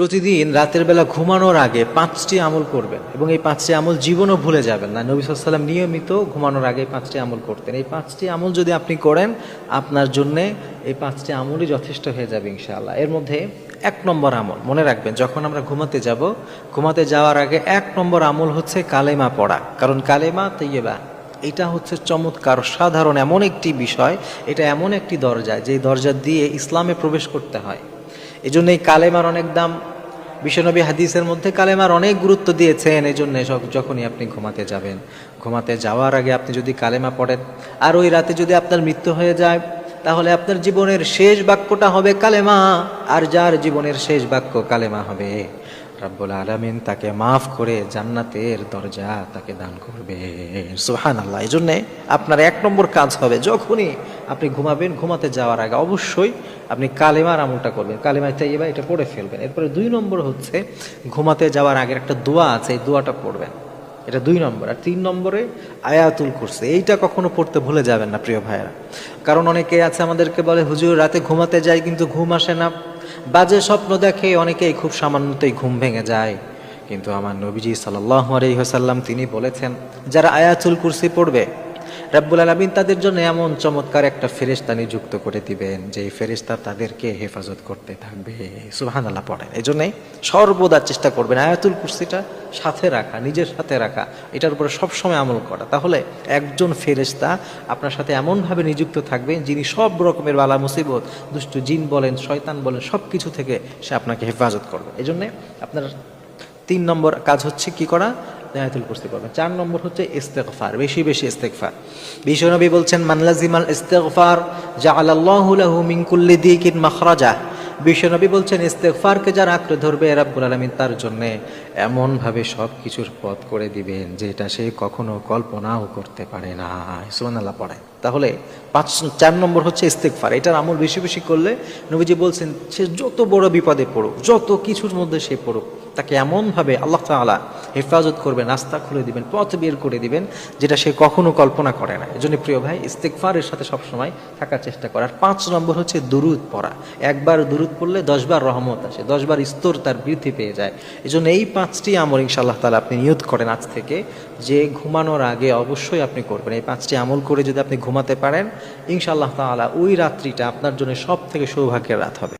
প্রতিদিন রাতের বেলা ঘুমানোর আগে 5টি আমল করবেন এবং এই 5টি আমল জীবনও ভুলে যাবেন না। নবী সাল্লাল্লাহু আলাইহি ওয়াসাল্লাম নিয়মিত ঘুমানোর আগে 5টি আমল করতেন। এই 5টি আমল যদি আপনি করেন, আপনার জন্যে এই 5টি আমলই যথেষ্ট হয়ে যাবে ইনশাআল্লাহ। এর মধ্যে 1 নম্বর আমল মনে রাখবেন, যখন আমরা ঘুমাতে যাওয়ার আগে 1 নম্বর আমল হচ্ছে কালেমা পড়া। কারণ কালেমা তাইয়্যিবা এটা হচ্ছে চমৎকার সাধারণ এমন একটি বিষয়, এটা এমন একটি দরজা যে দরজা দিয়ে ইসলামে প্রবেশ করতে হয়। এই জন্য এই কালেমার অনেক দাম। বিশ্বনবী হাদিসের মধ্যে কালেমার অনেক গুরুত্ব দিয়েছেন। এই জন্য যখনই আপনি ঘুমাতে যাবেন, ঘুমাতে যাওয়ার আগে আপনি যদি কালেমা পড়েন আর ওই রাতে যদি আপনার মৃত্যু হয়ে যায়, তাহলে আপনার জীবনের শেষ বাক্যটা হবে কালেমা। আর যার জীবনের শেষ বাক্য কালেমা হবে, রব্বুল আলামিন তাকে মাফ করে জান্নাতের দরজা তাকে দান করবে। সুবহানাল্লাহ। এই জন্যে আপনার 1 নম্বর কাজ হবে, যখনই আপনি ঘুমাবেন, ঘুমাতে যাওয়ার আগে অবশ্যই আপনি কালেমার আমলটা করবেন, কালেমা তাইয়্যিবা এটা পড়ে ফেলবেন। এরপরে 2 নম্বর হচ্ছে ঘুমাতে যাওয়ার আগের একটা দোয়া আছে, এই দোয়াটা পড়বেন, এটা 2 নম্বর। আর 3 নম্বরে আয়াতুল কুরসি, এইটা কখনো পড়তে ভুলে যাবেন না প্রিয় ভাইয়েরা। কারণ অনেকে আছে আমাদেরকে বলে, হুজুর রাতে ঘুমাতে যাই কিন্তু ঘুম আসে না, বাজে স্বপ্ন দেখে, অনেকেই খুব সামান্যতেই ঘুম ভেঙে যায়। কিন্তু আমার নবীজি সাল্লাল্লাহু আলাইহি ওয়াসাল্লাম তিনি বলেছেন, যারা আয়াতুল কুরসি পড়বে রব্বুল আলামিন তাদের জন্য এমন চমৎকার একটা ফেরেশতা নিযুক্ত করে দিবেন, যে ফেরেশতা তাদেরকে হেফাজত করতে থাকবে। সুবহানাল্লাহ পড়েন। এই জন্যই সর্বদা চেষ্টা করবেন আয়াতুল কুরসিটা সাথে রাখা, নিজের সাথে রাখা, এটার উপরে সবসময় আমল করা। তাহলে একজন ফেরেশতা আপনার সাথে এমনভাবে নিযুক্ত থাকবেন, যিনি সব রকমের বালা মুসিবত, দুষ্ট জিন বলেন, শয়তান বলেন, সব কিছু থেকে সে আপনাকে হেফাজত করবে। এই জন্যে আপনার 3 নম্বর কাজ হচ্ছে কি করা, আয়াতুল কুরসি পড়বেন। 4 নম্বর হচ্ছে ইস্তেগফার, বেশি বেশি ইস্তেগফার। বিশ্বনবী বলছেন, মান লাজিমাল ইস্তেগফার জাআলাল্লাহু লাহু মিন কুল্লি দিকিন মাখরাজা। বিশ্বনবী বলছেন, ইস্তেগফারকে যারা আঁকড়ে ধরবে, রব্বুল আলামিন তার জন্য এমনভাবে সব কিছুর পথ করে দিবেন যেটা সে কখনো কল্পনাও করতে পারে না। সুবহানাল্লাহ পড়েন। তাহলে 4 নম্বর হচ্ছে ইস্তেগফার। এটার আমল বেশি বেশি করলে নবীজি বলছেন, সে যত বড় বিপদে পড়ুক, যত কিছুর মধ্যে সে পড়ুক, তাকে এমনভাবে আল্লাহ তাআলা হেফাজত করবেন, রাস্তা খুলে দিবেন, পথ বের করে দিবেন যেটা সে কখনো কল্পনা করে না। এজন্য প্রিয় ভাই, ইস্তেগফারের সাথে সবসময় থাকার চেষ্টা করার। 5 নম্বর হচ্ছে দুরুদ পড়া। একবার দুরুদ পড়লে 10 বার রহমত আসে, 10 বার স্তর তার বৃদ্ধি পেয়ে যায়। এজন্য এই 5টি আমল ইনশাআল্লাহ তাআলা আপনি নিয়ত করেন আজ থেকে, যে ঘুমানোর আগে অবশ্যই আপনি করবেন। এই 5টি আমল করে যদি আপনি ঘুমাতে পারেন, ইনশাআল্লাহ তাআলা ওই রাত্রিটা আপনার জন্য সব থেকে সৌভাগ্যের রাত হবে।